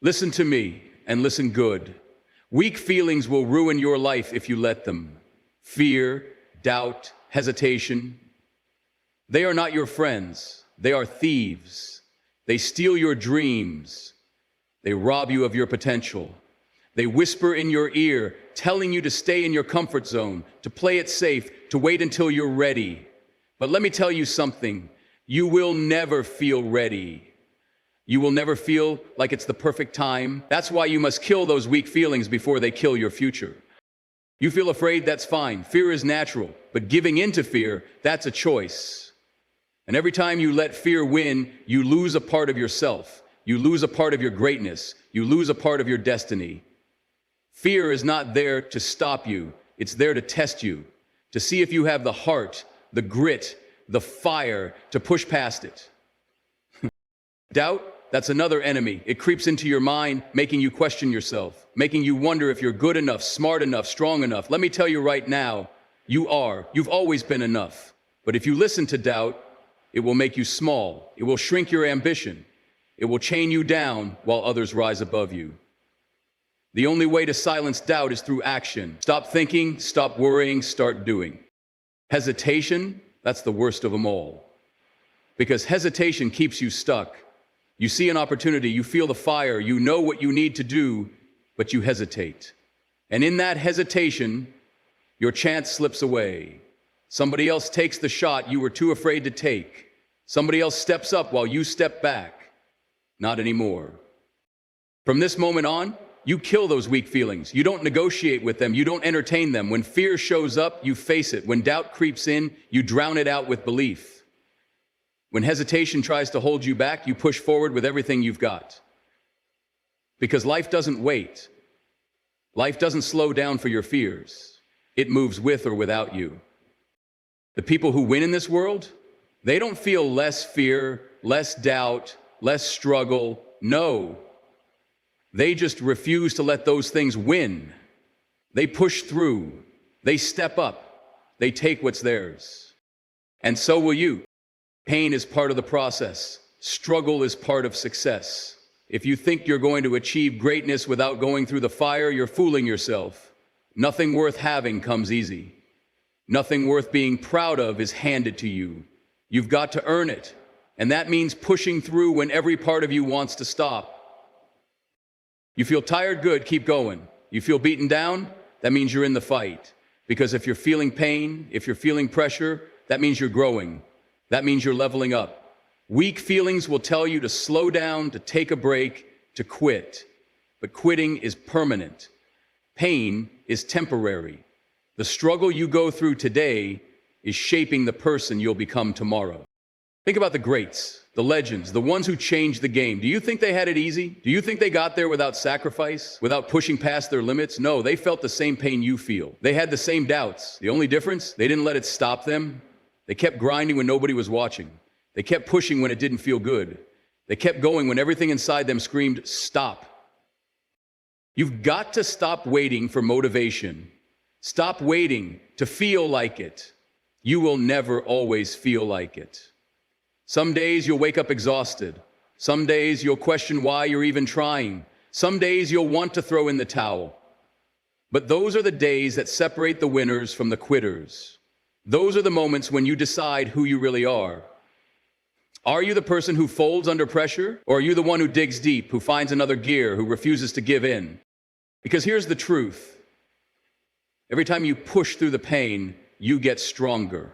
Listen to me and listen good. Weak feelings will ruin your life if you let them. Fear, doubt, hesitation. They are not your friends. They are thieves. They steal your dreams. They rob you of your potential. They whisper in your ear, telling you to stay in your comfort zone, to play it safe, to wait until you're ready. But let me tell you something. You will never feel ready. You will never feel like it's the perfect time. That's why you must kill those weak feelings before they kill your future. You feel afraid, that's fine. Fear is natural. But giving in to fear, that's a choice. And every time you let fear win, you lose a part of yourself. You lose a part of your greatness. You lose a part of your destiny. Fear is not there to stop you. It's there to test you, to see if you have the heart, the grit, the fire to push past it. Doubt, that's another enemy. It creeps into your mind, making you question yourself, making you wonder if you're good enough, smart enough, strong enough. Let me tell you right now, you are. You've always been enough. But if you listen to doubt, it will make you small. It will shrink your ambition. It will chain you down while others rise above you. The only way to silence doubt is through action. Stop thinking, stop worrying, start doing. Hesitation, that's the worst of them all. Because hesitation keeps you stuck. You see an opportunity, you feel the fire, you know what you need to do, but you hesitate. And in that hesitation, your chance slips away. Somebody else takes the shot you were too afraid to take. Somebody else steps up while you step back. Not anymore. From this moment on, you kill those weak feelings. You don't negotiate with them. You don't entertain them. When fear shows up, you face it. When doubt creeps in, you drown it out with belief. When hesitation tries to hold you back, you push forward with everything you've got. Because life doesn't wait. Life doesn't slow down for your fears. It moves with or without you. The people who win in this world, they don't feel less fear, less doubt, less struggle. No. They just refuse to let those things win. They push through. They step up. They take what's theirs. And so will you. Pain is part of the process. Struggle is part of success. If you think you're going to achieve greatness without going through the fire, you're fooling yourself. Nothing worth having comes easy. Nothing worth being proud of is handed to you. You've got to earn it. And that means pushing through when every part of you wants to stop. You feel tired? Good, keep going. You feel beaten down? That means you're in the fight. Because if you're feeling pain, if you're feeling pressure, that means you're growing. That means you're leveling up. Weak feelings will tell you to slow down, to take a break, to quit. But quitting is permanent. Pain is temporary. The struggle you go through today is shaping the person you'll become tomorrow. Think about the greats, the legends, the ones who changed the game. Do you think they had it easy? Do you think they got there without sacrifice, without pushing past their limits? No, they felt the same pain you feel. They had the same doubts. The only difference, they didn't let it stop them. They kept grinding when nobody was watching. They kept pushing when it didn't feel good. They kept going when everything inside them screamed, stop. You've got to stop waiting for motivation. Stop waiting to feel like it. You will never always feel like it. Some days you'll wake up exhausted. Some days you'll question why you're even trying. Some days you'll want to throw in the towel. But those are the days that separate the winners from the quitters. Those are the moments when you decide who you really are. Are you the person who folds under pressure? Or are you the one who digs deep, who finds another gear, who refuses to give in? Because here's the truth. Every time you push through the pain, you get stronger.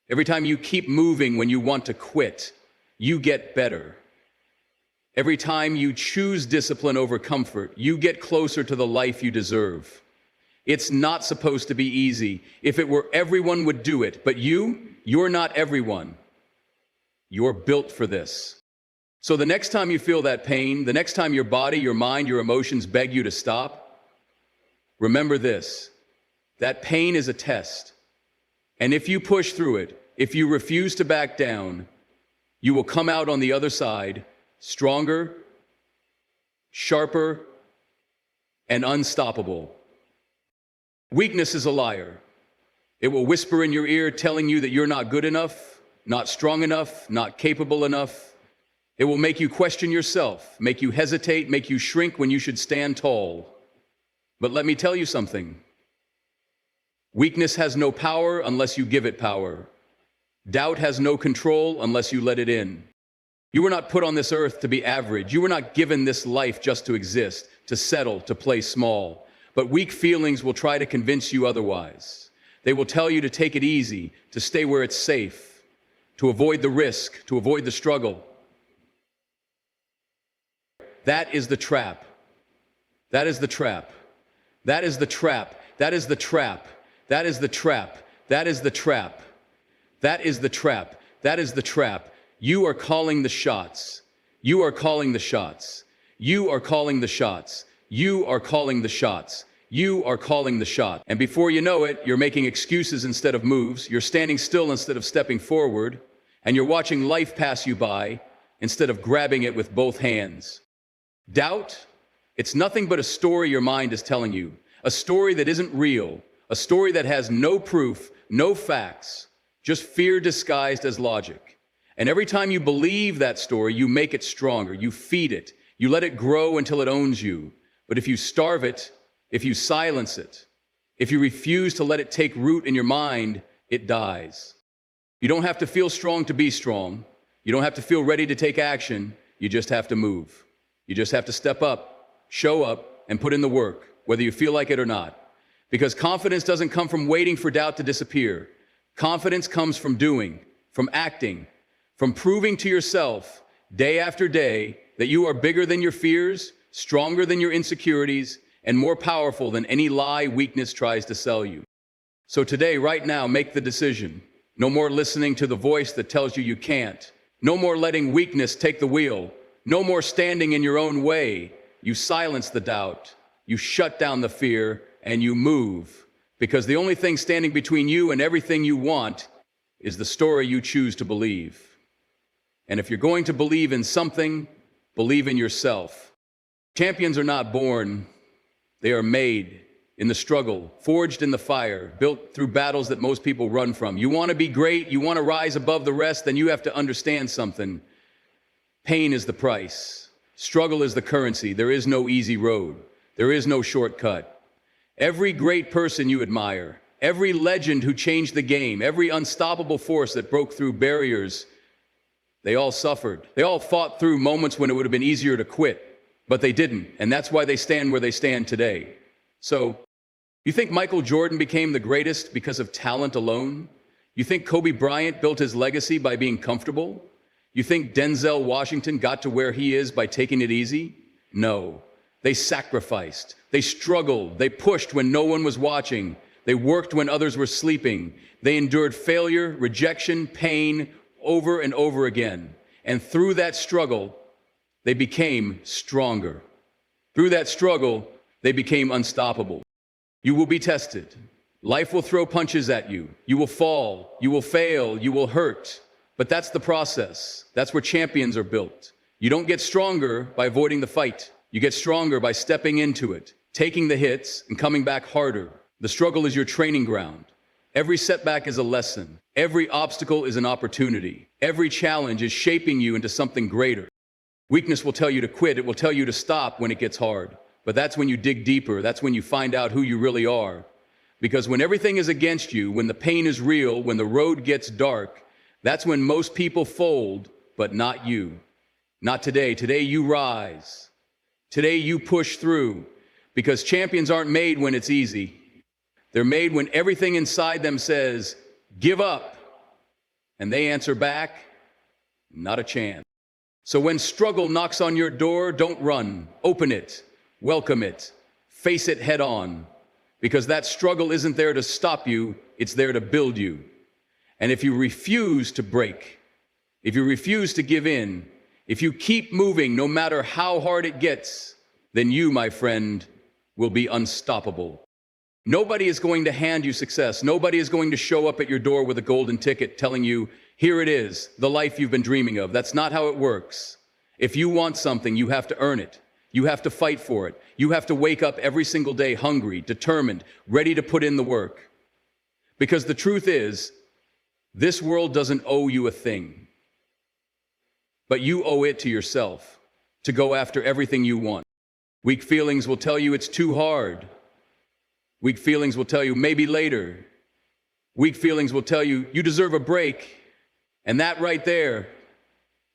Every time you keep moving when you want to quit, you get better. Every time you choose discipline over comfort, you get closer to the life you deserve. It's not supposed to be easy. If it were, everyone would do it. But you're not everyone. You're built for this. So the next time you feel that pain, the next time your body, your mind, your emotions beg you to stop, remember this. That pain is a test. And if you push through it, if you refuse to back down, you will come out on the other side stronger, sharper, and unstoppable. Weakness is a liar. It will whisper in your ear telling you that you're not good enough, not strong enough, not capable enough. It will make you question yourself, make you hesitate, make you shrink when you should stand tall. But let me tell you something. Weakness has no power unless you give it power. Doubt has no control unless you let it in. You were not put on this earth to be average. You were not given this life just to exist, to settle, to play small. But weak feelings will try to convince you otherwise. They will tell you to take it easy, to stay where it's safe, to avoid the risk, to avoid the struggle. That is the trap. That is the trap. That is the trap. That is the trap. That is the trap. That is the trap. That is the trap. That is the trap. You are calling the shots. You are calling the shots. You are calling the shots. You are calling the shots. You are calling the shot. And before you know it, you're making excuses instead of moves. You're standing still instead of stepping forward. And you're watching life pass you by instead of grabbing it with both hands. Doubt, it's nothing but a story your mind is telling you. A story that isn't real. A story that has no proof, no facts, just fear disguised as logic. And every time you believe that story, you make it stronger. You feed it. You let it grow until it owns you. But if you starve it, if you silence it, if you refuse to let it take root in your mind, it dies. You don't have to feel strong to be strong. You don't have to feel ready to take action. You just have to move. You just have to step up, show up, and put in the work, whether you feel like it or not. Because confidence doesn't come from waiting for doubt to disappear. Confidence comes from doing, from acting, from proving to yourself day after day that you are bigger than your fears, stronger than your insecurities, and more powerful than any lie weakness tries to sell you. So today, right now, make the decision. No more listening to the voice that tells you you can't. No more letting weakness take the wheel. No more standing in your own way. You silence the doubt. You shut down the fear, and you move. Because the only thing standing between you and everything you want is the story you choose to believe. And if you're going to believe in something, believe in yourself. Champions are not born. They are made in the struggle, forged in the fire, built through battles that most people run from. You want to be great, you want to rise above the rest, then you have to understand something. Pain is the price. Struggle is the currency. There is no easy road. There is no shortcut. Every great person you admire, every legend who changed the game, every unstoppable force that broke through barriers, they all suffered. They all fought through moments when it would have been easier to quit, but they didn't, and that's why they stand where they stand today. So, you think Michael Jordan became the greatest because of talent alone? You think Kobe Bryant built his legacy by being comfortable? You think Denzel Washington got to where he is by taking it easy? No. They sacrificed. They struggled. They pushed when no one was watching. They worked when others were sleeping. They endured failure, rejection, pain over and over again. And through that struggle, they became stronger. Through that struggle, they became unstoppable. You will be tested. Life will throw punches at you. You will fall. You will fail. You will hurt. But that's the process. That's where champions are built. You don't get stronger by avoiding the fight. You get stronger by stepping into it, taking the hits, and coming back harder. The struggle is your training ground. Every setback is a lesson. Every obstacle is an opportunity. Every challenge is shaping you into something greater. Weakness will tell you to quit. It will tell you to stop when it gets hard. But that's when you dig deeper. That's when you find out who you really are. Because when everything is against you, when the pain is real, when the road gets dark, that's when most people fold, but not you. Not today. Today you rise. Today you push through. Because champions aren't made when it's easy. They're made when everything inside them says, give up. And they answer back, not a chance. So when struggle knocks on your door, don't run. Open it. Welcome it. Face it head on. Because that struggle isn't there to stop you, it's there to build you. And if you refuse to break, if you refuse to give in, if you keep moving no matter how hard it gets, then you, my friend, will be unstoppable. Nobody is going to hand you success. Nobody is going to show up at your door with a golden ticket telling you, here it is, the life you've been dreaming of. That's not how it works. If you want something, you have to earn it. You have to fight for it. You have to wake up every single day hungry, determined, ready to put in the work. Because the truth is, this world doesn't owe you a thing. but you owe it to yourself to go after everything you want. Weak feelings will tell you it's too hard. Weak feelings will tell you maybe later. Weak feelings will tell you you deserve a break. And that right there,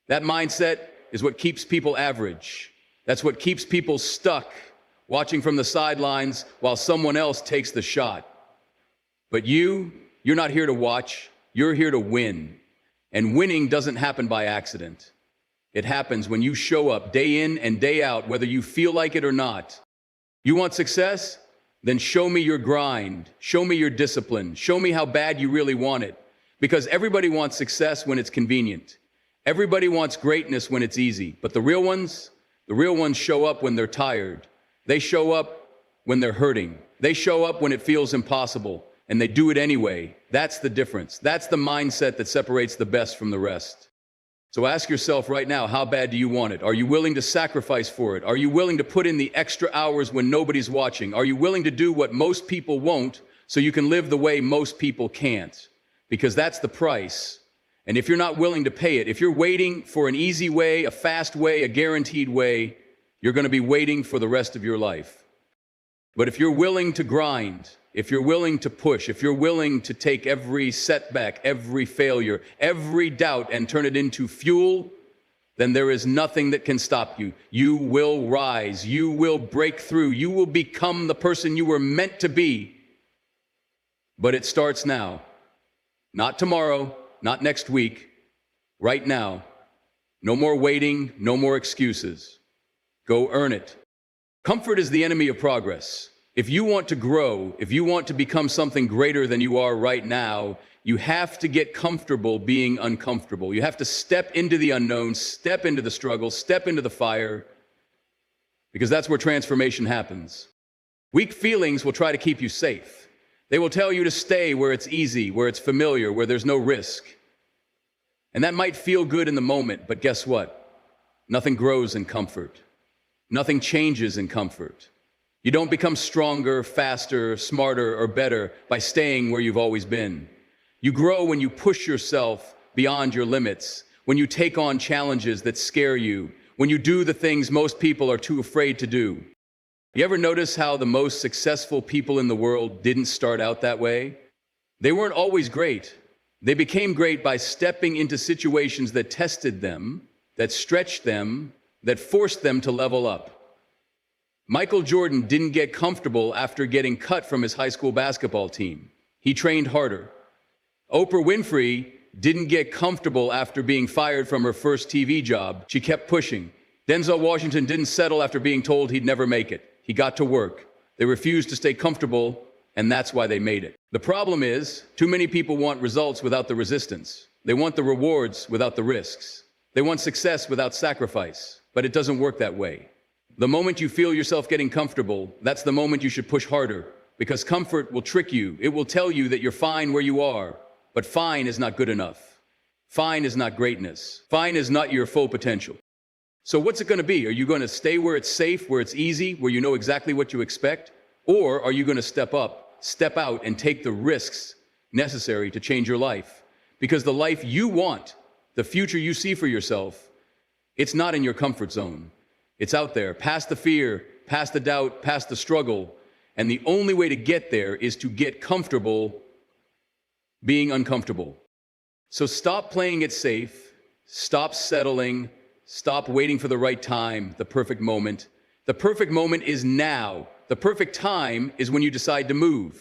that mindset is what keeps people average. That's what keeps people stuck, watching from the sidelines while someone else takes the shot. But you're not here to watch, you're here to win. And winning doesn't happen by accident. It happens when you show up day in and day out, whether you feel like it or not. You want success? Then show me your grind. Show me your discipline. Show me how bad you really want it. Because everybody wants success when it's convenient. Everybody wants greatness when it's easy. But the real ones show up when they're tired. They show up when they're hurting. They show up when it feels impossible. And they do it anyway. That's the difference. That's the mindset that separates the best from the rest. So ask yourself right now, how bad do you want it? Are you willing to sacrifice for it? Are you willing to put in the extra hours when nobody's watching? Are you willing to do what most people won't so you can live the way most people can't? Because that's the price. And if you're not willing to pay it, if you're waiting for an easy way, a fast way, a guaranteed way, you're going to be waiting for the rest of your life. But if you're willing to grind, if you're willing to push, if you're willing to take every setback, every failure, every doubt and turn it into fuel, then there is nothing that can stop you. You will rise. You will break through. You will become the person you were meant to be. But it starts now. Not tomorrow, not next week, right now. No more waiting, no more excuses. Go earn it. Comfort is the enemy of progress. If you want to grow, if you want to become something greater than you are right now, you have to get comfortable being uncomfortable. You have to step into the unknown, step into the struggle, step into the fire, because that's where transformation happens. Weak feelings will try to keep you safe. They will tell you to stay where it's easy, where it's familiar, where there's no risk. And that might feel good in the moment, but guess what? Nothing grows in comfort. Nothing changes in comfort. You don't become stronger, faster, smarter, or better by staying where you've always been. You grow when you push yourself beyond your limits, when you take on challenges that scare you, when you do the things most people are too afraid to do. You ever notice how the most successful people in the world didn't start out that way? They weren't always great. They became great by stepping into situations that tested them, that stretched them, that forced them to level up. Michael Jordan didn't get comfortable after getting cut from his high school basketball team. He trained harder. Oprah Winfrey didn't get comfortable after being fired from her first TV job. She kept pushing. Denzel Washington didn't settle after being told he'd never make it. He got to work. They refused to stay comfortable, and that's why they made it. The problem is, too many people want results without the resistance. They want the rewards without the risks. They want success without sacrifice, but it doesn't work that way. The moment you feel yourself getting comfortable, that's the moment you should push harder, because comfort will trick you. It will tell you that you're fine where you are, but fine is not good enough. Fine is not greatness. Fine is not your full potential. So what's it going to be? Are you going to stay where it's safe, where it's easy, where you know exactly what you expect? Or are you going to step up, step out, and take the risks necessary to change your life? Because the life you want, the future you see for yourself, it's not in your comfort zone. It's out there, past the fear, past the doubt, past the struggle. And the only way to get there is to get comfortable being uncomfortable. So stop playing it safe, stop settling, stop waiting for the right time, the perfect moment. The perfect moment is now. The perfect time is when you decide to move.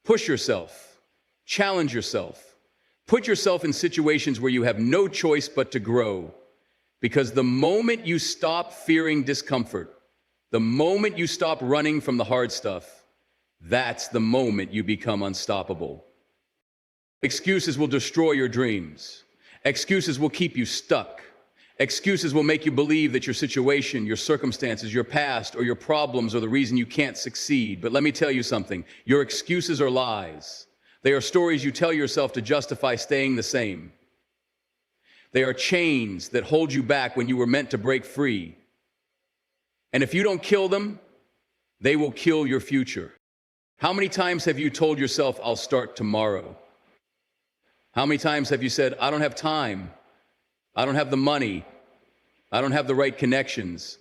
Push yourself, challenge yourself, put yourself in situations where you have no choice but to grow. Because the moment you stop fearing discomfort, the moment you stop running from the hard stuff, that's the moment you become unstoppable. Excuses will destroy your dreams. Excuses will keep you stuck. Excuses will make you believe that your situation, your circumstances, your past, or your problems are the reason you can't succeed. But let me tell you something. Your excuses are lies. They are stories you tell yourself to justify staying the same. They are chains that hold you back when you were meant to break free. And if you don't kill them, they will kill your future. How many times have you told yourself, I'll start tomorrow? How many times have you said, I don't have time? I don't have the money. I don't have the right connections.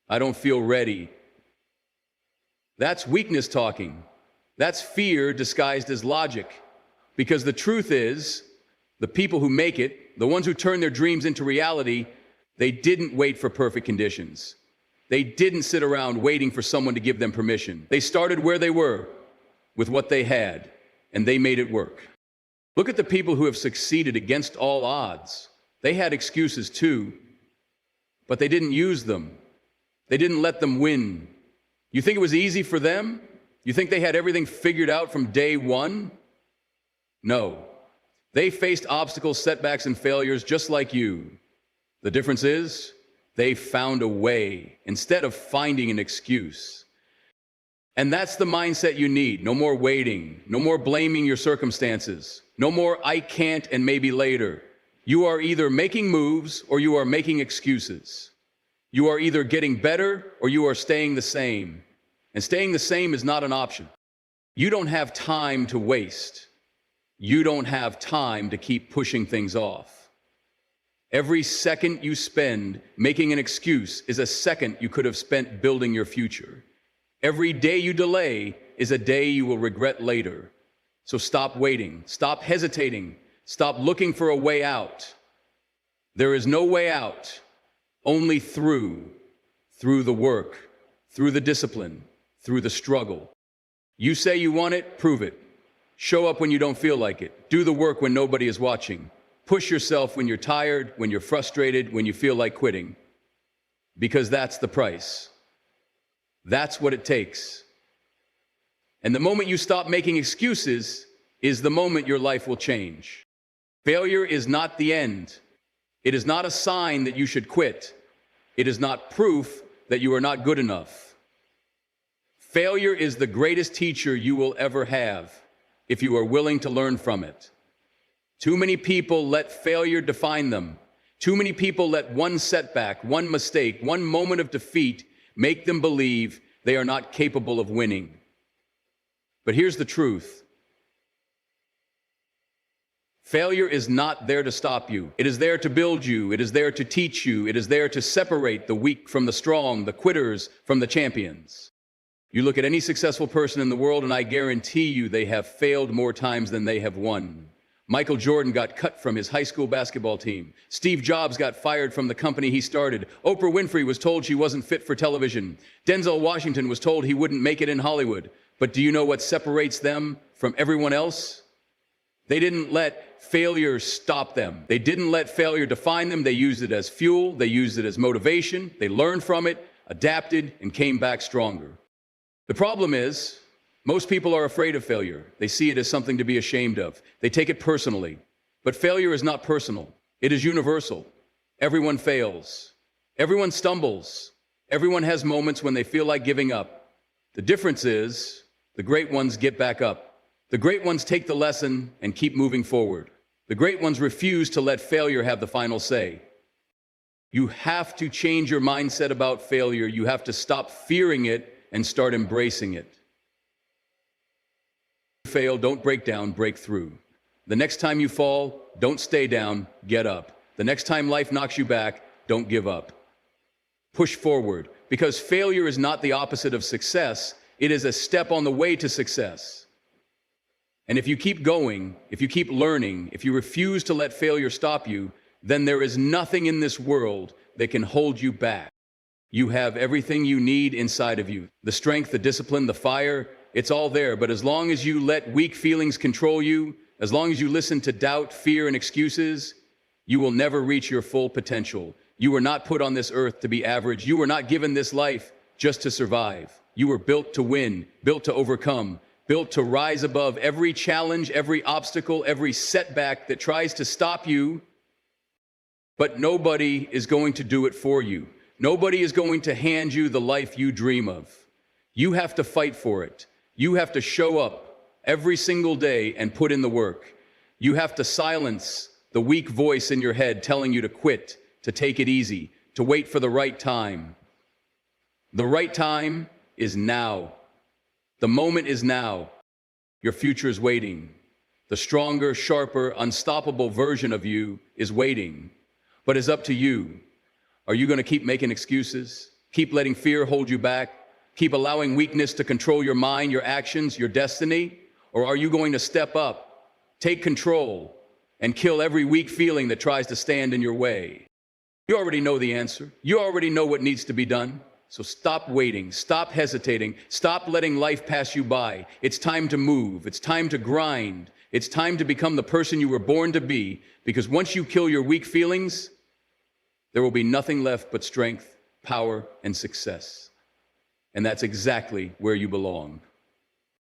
I don't feel ready. That's weakness talking. That's fear disguised as logic. Because the truth is, the people who make it, the ones who turn their dreams into reality, they didn't wait for perfect conditions. They didn't sit around waiting for someone to give them permission. They started where they were, with what they had, and they made it work. Look at the people who have succeeded against all odds. They had excuses too, but they didn't use them. They didn't let them win. You think it was easy for them? You think they had everything figured out from day one? No. They faced obstacles, setbacks, and failures just like you. The difference is, they found a way instead of finding an excuse. And that's the mindset you need. No more waiting. No more blaming your circumstances. No more I can't and maybe later. You are either making moves or you are making excuses. You are either getting better or you are staying the same. And staying the same is not an option. You don't have time to waste. You don't have time to keep pushing things off. Every second you spend making an excuse is a second you could have spent building your future. Every day you delay is a day you will regret later. So stop waiting, stop hesitating, stop looking for a way out. There is no way out, only through the work, through the discipline, through the struggle. You say you want it, prove it. Show up when you don't feel like it. Do the work when nobody is watching. Push yourself when you're tired, when you're frustrated, when you feel like quitting. Because that's the price. That's what it takes. And the moment you stop making excuses is the moment your life will change. Failure is not the end. It is not a sign that you should quit. It is not proof that you are not good enough. Failure is the greatest teacher you will ever have if you are willing to learn from it. Too many people let failure define them. Too many people let one setback, one mistake, one moment of defeat make them believe they are not capable of winning. But here's the truth. Failure is not there to stop you. It is there to build you. It is there to teach you. It is there to separate the weak from the strong, the quitters from the champions. You look at any successful person in the world, and I guarantee you they have failed more times than they have won. Michael Jordan got cut from his high school basketball team. Steve Jobs got fired from the company he started. Oprah Winfrey was told she wasn't fit for television. Denzel Washington was told he wouldn't make it in Hollywood. But do you know what separates them from everyone else? They didn't let failure stop them. They didn't let failure define them. They used it as fuel. They used it as motivation. They learned from it, adapted, and came back stronger. The problem is, most people are afraid of failure. They see it as something to be ashamed of. They take it personally. But failure is not personal. It is universal. Everyone fails. Everyone stumbles. Everyone has moments when they feel like giving up. The difference is, the great ones get back up. The great ones take the lesson and keep moving forward. The great ones refuse to let failure have the final say. You have to change your mindset about failure. You have to stop fearing it and start embracing it. Fail, don't break down, break through. The next time you fall, don't stay down, get up. The next time life knocks you back, don't give up. Push forward, because failure is not the opposite of success. It is a step on the way to success. And if you keep going, if you keep learning, if you refuse to let failure stop you, then there is nothing in this world that can hold you back. You have everything you need inside of you. The strength, the discipline, the fire, it's all there. But as long as you let weak feelings control you, as long as you listen to doubt, fear, and excuses, you will never reach your full potential. You were not put on this earth to be average. You were not given this life just to survive. You were built to win, built to overcome, built to rise above every challenge, every obstacle, every setback that tries to stop you. But nobody is going to do it for you. Nobody is going to hand you the life you dream of. You have to fight for it. You have to show up every single day and put in the work. You have to silence the weak voice in your head telling you to quit, to take it easy, to wait for the right time. The right time is now. The moment is now. Your future is waiting. The stronger, sharper, unstoppable version of you is waiting. but it's up to you. Are you going to keep making excuses? Keep letting fear hold you back? Keep allowing weakness to control your mind, your actions, your destiny? Or are you going to step up, take control, and kill every weak feeling that tries to stand in your way? You already know the answer. You already know what needs to be done. So stop waiting, stop hesitating, stop letting life pass you by. It's time to move, it's time to grind, it's time to become the person you were born to be, because once you kill your weak feelings, there will be nothing left but strength, power, and success. And that's exactly where you belong.